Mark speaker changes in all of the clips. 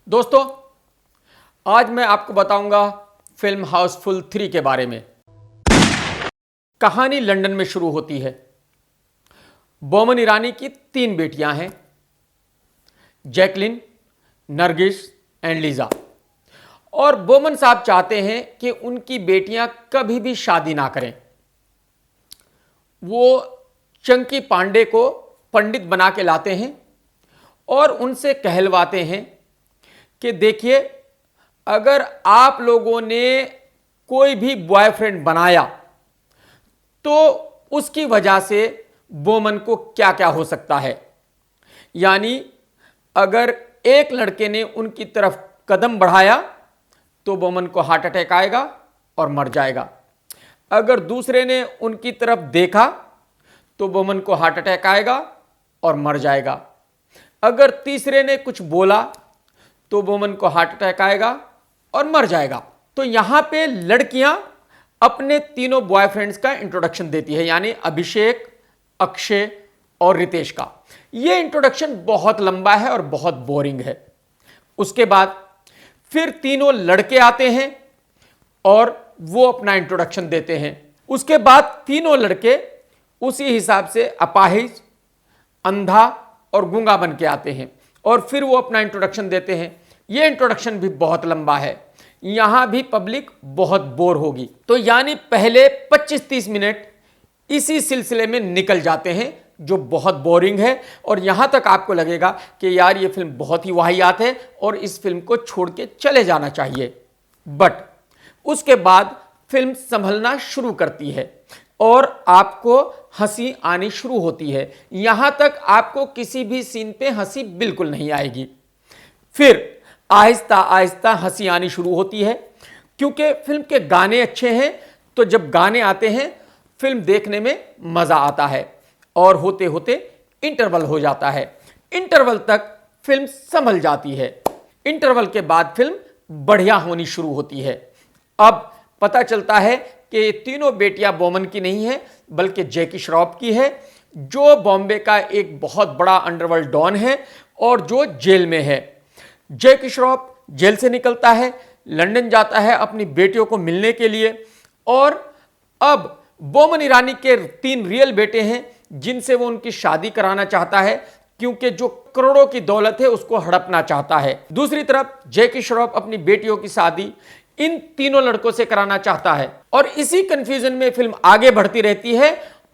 Speaker 1: दोस्तों, आज मैं आपको बताऊंगा फिल्म हाउसफुल 3 के बारे में। कहानी लंदन में शुरू होती है। बोमन ईरानी की 3 बेटियां हैं, जैकलिन, नरगिस एंड लीजा। और बोमन साहब चाहते हैं कि उनकी बेटियां कभी भी शादी ना करें। वो चंकी पांडे को पंडित बना के लाते हैं और उनसे कहलवाते हैं कि देखिए, अगर आप लोगों ने कोई भी बॉयफ्रेंड बनाया तो उसकी वजह से बोमन को क्या क्या हो सकता है। यानी अगर एक लड़के ने उनकी तरफ कदम बढ़ाया तो बोमन को हार्ट अटैक आएगा और मर जाएगा। अगर दूसरे ने उनकी तरफ देखा तो बोमन को हार्ट अटैक आएगा और मर जाएगा। अगर तीसरे ने कुछ बोला तो बोमन को हार्ट अटैक आएगा और मर जाएगा। तो यहां पे लड़कियां अपने तीनों बॉयफ्रेंड्स का इंट्रोडक्शन देती है, यानी अभिषेक, अक्षय और रितेश का। यह इंट्रोडक्शन बहुत लंबा है और बहुत बोरिंग है। उसके बाद फिर तीनों लड़के आते हैं और वो अपना इंट्रोडक्शन देते हैं। उसके बाद तीनों लड़के उसी हिसाब से अपाहिज, अंधा और गूंगा बन के आते हैं और फिर वो अपना इंट्रोडक्शन देते हैं। ये इंट्रोडक्शन भी बहुत लंबा है, यहां भी पब्लिक बहुत बोर होगी। तो यानी पहले 25-30 मिनट इसी सिलसिले में निकल जाते हैं जो बहुत बोरिंग है और यहां तक आपको लगेगा कि यार ये फिल्म बहुत ही वाहियात है और इस फिल्म को छोड़ के चले जाना चाहिए। बट उसके बाद फिल्म संभलना शुरू करती है और आपको हंसी आनी शुरू होती है। यहां तक आपको किसी भी सीन पे हंसी बिल्कुल नहीं आएगी। फिर आहिस्ता आहिस्ता हंसी आनी शुरू होती है क्योंकि फिल्म के गाने अच्छे हैं। तो जब गाने आते हैं फिल्म देखने में मजा आता है और होते होते इंटरवल हो जाता है। इंटरवल तक फिल्म संभल जाती है। इंटरवल के बाद फिल्म बढ़िया होनी शुरू होती है। अब पता चलता है कि ये तीनों बेटियां बोमन की नहीं है बल्कि जैकी श्रॉफ की है, जो बॉम्बे का एक बहुत बड़ा अंडरवर्ल्ड डॉन है और जो जेल में है। जैकी श्रॉफ जेल से निकलता है, लंदन जाता है अपनी बेटियों को मिलने के लिए और अब बोमन ईरानी के 3 रियल बेटे हैं जिनसे वो उनकी शादी कराना चाहता है क्योंकि जो करोड़ों की दौलत है उसको हड़पना चाहता है। दूसरी तरफ जैकी श्रॉफ अपनी बेटियों की शादी इन तीनों लड़कों से कराना चाहता है और इसी कंफ्यूजन में फिल्म आगे बढ़ती रहती है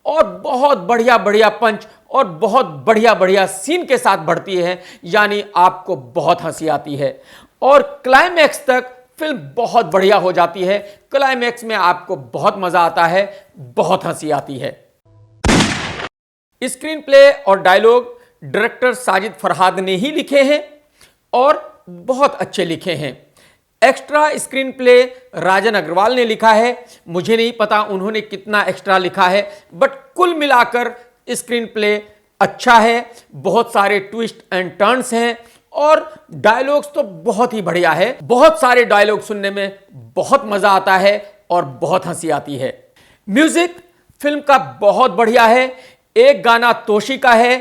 Speaker 1: और बहुत बढ़िया बढ़िया पंच और बहुत बढ़िया बढ़िया सीन के साथ बढ़ती है। यानी आपको बहुत हंसी आती है और क्लाइमैक्स तक फिल्म बहुत बढ़िया हो जाती है। क्लाइमैक्स में आपको बहुत मजा आता है, बहुत हंसी आती है। स्क्रीन प्ले और डायलॉग डायरेक्टर साजिद फरहाद ने ही लिखे हैं और बहुत अच्छे लिखे हैं। एक्स्ट्रा स्क्रीन प्ले राजन अग्रवाल ने लिखा है। मुझे नहीं पता उन्होंने कितना एक्स्ट्रा लिखा है, बट कुल मिलाकर स्क्रीन प्ले अच्छा है। बहुत सारे ट्विस्ट एंड टर्न्स हैं और डायलॉग्स तो बहुत ही बढ़िया है। बहुत सारे डायलॉग सुनने में बहुत मजा आता है और बहुत हंसी आती है। म्यूजिक फिल्म का बहुत बढ़िया है। एक गाना तोशी का है,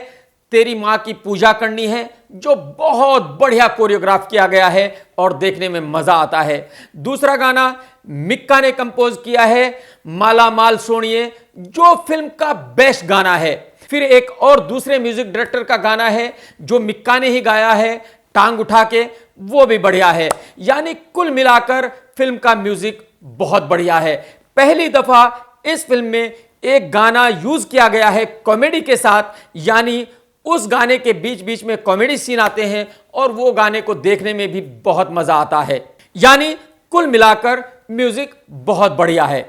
Speaker 1: तेरी मां की पूजा करनी है, जो बहुत बढ़िया कोरियोग्राफ किया गया है और देखने में मजा आता है। दूसरा गाना मिक्का ने कंपोज किया है, माला माल सोनिए, जो फिल्म का बेस्ट गाना है। फिर एक और दूसरे म्यूजिक डायरेक्टर का गाना है जो मिक्का ने ही गाया है, टांग उठा के, वो भी बढ़िया है। यानी कुल मिलाकर फिल्म का म्यूजिक बहुत बढ़िया है। पहली दफा इस फिल्म में एक गाना यूज किया गया है कॉमेडी के साथ, यानी उस गाने के बीच बीच में कॉमेडी सीन आते हैं और वो गाने को देखने में भी बहुत मजा आता है। यानी कुल मिलाकर म्यूजिक बहुत बढ़िया है।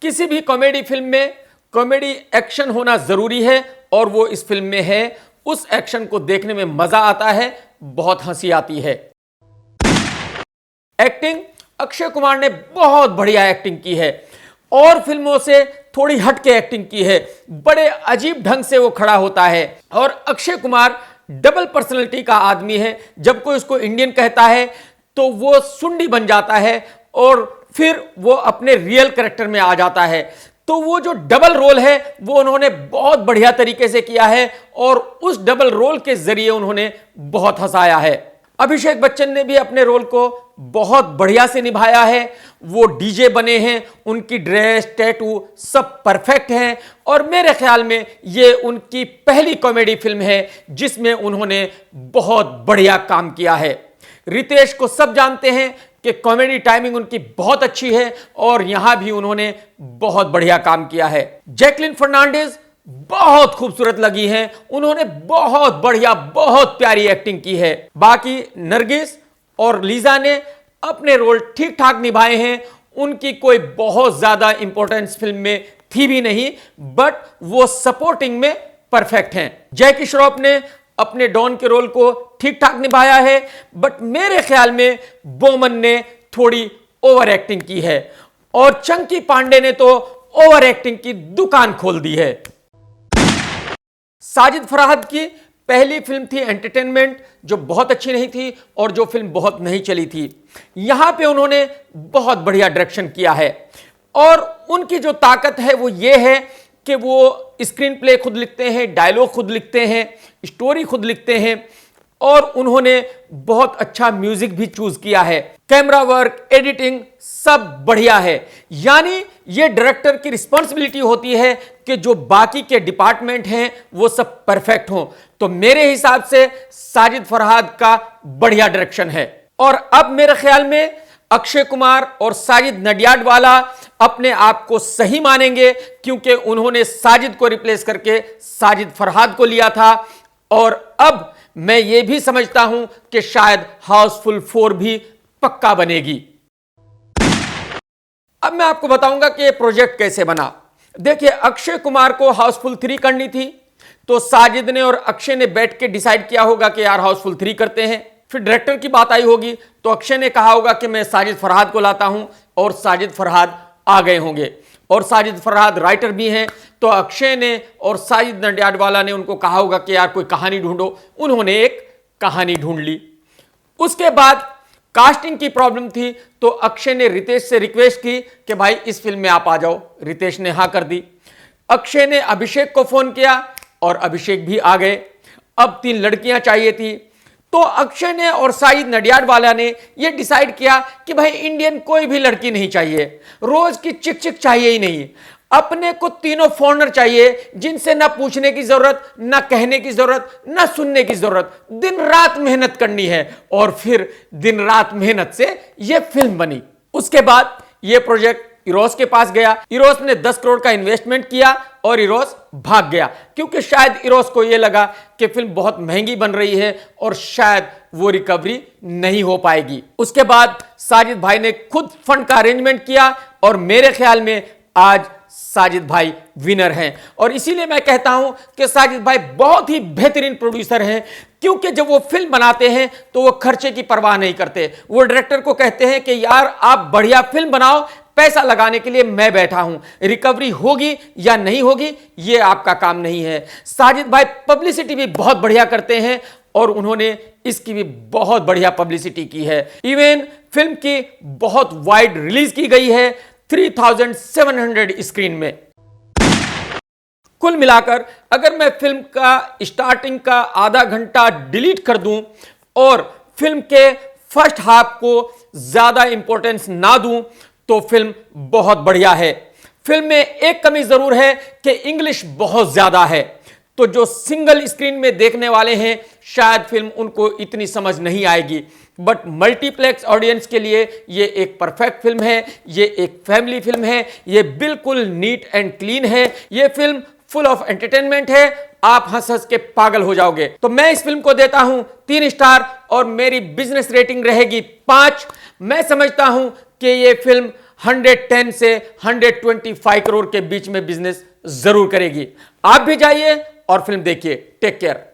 Speaker 1: किसी भी कॉमेडी फिल्म में कॉमेडी एक्शन होना जरूरी है और वो इस फिल्म में है। उस एक्शन को देखने में मजा आता है, बहुत हंसी आती है। एक्टिंग अक्षय कुमार ने बहुत बढ़िया एक्टिंग की है और फिल्मों से थोड़ी हटके एक्टिंग की है। बड़े अजीब ढंग से वो खड़ा होता है और अक्षय कुमार डबल पर्सनैलिटी का आदमी है। जब कोई उसको इंडियन कहता है तो वो सुंडी बन जाता है और फिर वो अपने रियल कैरेक्टर में आ जाता है। तो वो जो डबल रोल है वो उन्होंने बहुत बढ़िया तरीके से किया है और उस डबल रोल के जरिए उन्होंने बहुत हंसाया है। अभिषेक बच्चन ने भी अपने रोल को बहुत बढ़िया से निभाया है। वो डीजे बने हैं, उनकी ड्रेस, टैटू सब परफेक्ट हैं और मेरे ख्याल में ये उनकी पहली कॉमेडी फिल्म है जिसमें उन्होंने बहुत बढ़िया काम किया है। रितेश को सब जानते हैं कि कॉमेडी टाइमिंग उनकी बहुत अच्छी है और यहां भी उन्होंने बहुत बढ़िया काम किया है। जैकलिन फर्नांडिस बहुत खूबसूरत लगी हैं, उन्होंने बहुत बढ़िया, बहुत प्यारी एक्टिंग की है। बाकी नरगिस और लीजा ने अपने रोल ठीक ठाक निभाए हैं। उनकी कोई बहुत ज्यादा इंपॉर्टेंस फिल्म में थी भी नहीं, बट वो सपोर्टिंग में परफेक्ट हैं। जैकी श्रॉफ ने अपने डॉन के रोल को ठीक ठाक निभाया है, बट मेरे ख्याल में बोमन ने थोड़ी ओवर एक्टिंग की है और चंकी पांडे ने तो ओवर एक्टिंग की दुकान खोल दी है। साजिद फराहद की पहली फिल्म थी एंटरटेनमेंट, जो बहुत अच्छी नहीं थी और जो फिल्म बहुत नहीं चली थी। यहां पे उन्होंने बहुत बढ़िया डायरेक्शन किया है और उनकी जो ताकत है वो ये है कि वो स्क्रीन प्ले खुद लिखते हैं, डायलॉग खुद लिखते हैं, स्टोरी खुद लिखते हैं और उन्होंने बहुत अच्छा म्यूजिक भी चूज किया है। कैमरा वर्क, एडिटिंग सब बढ़िया है। यानी ये डायरेक्टर की रिस्पॉन्सिबिलिटी होती है कि जो बाकी के डिपार्टमेंट हैं वो सब परफेक्ट हों। तो मेरे हिसाब से साजिद फरहाद का बढ़िया डायरेक्शन है। और अब मेरे ख्याल में अक्षय कुमार और साजिद नडियाडवाला अपने आप को सही मानेंगे क्योंकि उन्होंने साजिद को रिप्लेस करके साजिद फरहाद को लिया था। और अब मैं ये भी समझता हूं कि शायद हाउसफुल 4 भी पक्का बनेगी। अब मैं आपको बताऊंगा कि ये प्रोजेक्ट कैसे बना। देखिए, अक्षय कुमार को हाउसफुल 3 करनी थी, तो साजिद ने और अक्षय ने बैठ के डिसाइड किया होगा कि यार हाउसफुल 3 करते हैं। फिर डायरेक्टर की बात आई होगी तो अक्षय ने कहा होगा कि मैं साजिद फरहाद को लाता हूं और साजिद फरहाद आ गए होंगे। और साजिद फरहाद राइटर भी हैं, तो अक्षय ने और साजिद नडियाडवाला ने उनको कहा होगा कि यार कोई कहानी ढूंढो। उन्होंने एक कहानी ढूंढ ली। उसके बाद कास्टिंग की प्रॉब्लम थी, तो अक्षय ने रितेश से रिक्वेस्ट की कि भाई इस फिल्म में आप आ जाओ। रितेश ने हाँ कर दी। अक्षय ने अभिषेक को फोन किया और अभिषेक भी आ गए। अब 3 लड़कियां चाहिए थी, तो अक्षय ने और साजिद नडियाडवाला ने यह डिसाइड किया कि भाई इंडियन कोई भी लड़की नहीं चाहिए, रोज की चिक चिक चाहिए ही नहीं, अपने को तीनों फॉरेनर चाहिए जिनसे ना पूछने की जरूरत, ना कहने की जरूरत, ना सुनने की जरूरत। दिन रात मेहनत करनी है और फिर दिन रात मेहनत से यह फिल्म बनी। उसके बाद यह प्रोजेक्ट इरोस के पास गया। इरोस ने 10 करोड़ का इन्वेस्टमेंट किया और इरोस भाग गया क्योंकि शायद इरोस को यह लगा कि फिल्म बहुत महंगी बन रही है और शायद वो रिकवरी नहीं हो पाएगी। उसके बाद साजिद भाई ने खुद फंड का अरेंजमेंट किया और मेरे ख्याल में आज साजिद भाई विनर हैं। और इसीलिए मैं कहता हूं कि साजिद भाई बहुत ही बेहतरीन प्रोड्यूसर हैं, क्योंकि जब वो फिल्म बनाते हैं तो वो खर्चे की परवाह नहीं करते। वो डायरेक्टर को कहते हैं कि यार आप बढ़िया फिल्म बनाओ, पैसा लगाने के लिए मैं बैठा हूं, रिकवरी होगी या नहीं होगी ये आपका काम नहीं है। साजिद भाई पब्लिसिटी भी बहुत बढ़िया करते हैं और उन्होंने इसकी भी बहुत बढ़िया पब्लिसिटी की है। इवन फिल्म की बहुत वाइड रिलीज की गई है 3700 स्क्रीन में। कुल मिलाकर अगर मैं फिल्म का स्टार्टिंग का आधा घंटा डिलीट कर दूं और फिल्म के फर्स्ट हाफ को ज्यादा इंपॉर्टेंस ना दूं तो फिल्म बहुत बढ़िया है। फिल्म में एक कमी जरूर है कि इंग्लिश बहुत ज्यादा है, तो जो सिंगल स्क्रीन में देखने वाले हैं शायद फिल्म उनको इतनी समझ नहीं आएगी, बट मल्टीप्लेक्स ऑडियंस के लिए ये एक परफेक्ट फिल्म है। ये एक फैमिली फिल्म है, ये बिल्कुल नीट एंड क्लीन है। ये फिल्म फुल ऑफ एंटरटेनमेंट है, आप हंस हंस के पागल हो जाओगे। तो मैं इस फिल्म को देता हूं 3 स्टार और मेरी बिजनेस रेटिंग रहेगी 5। मैं समझता हूं कि ये फिल्म 110 से 125 करोड़ के बीच में बिजनेस जरूर करेगी। आप भी जाइए और फिल्म देखिए। Take care.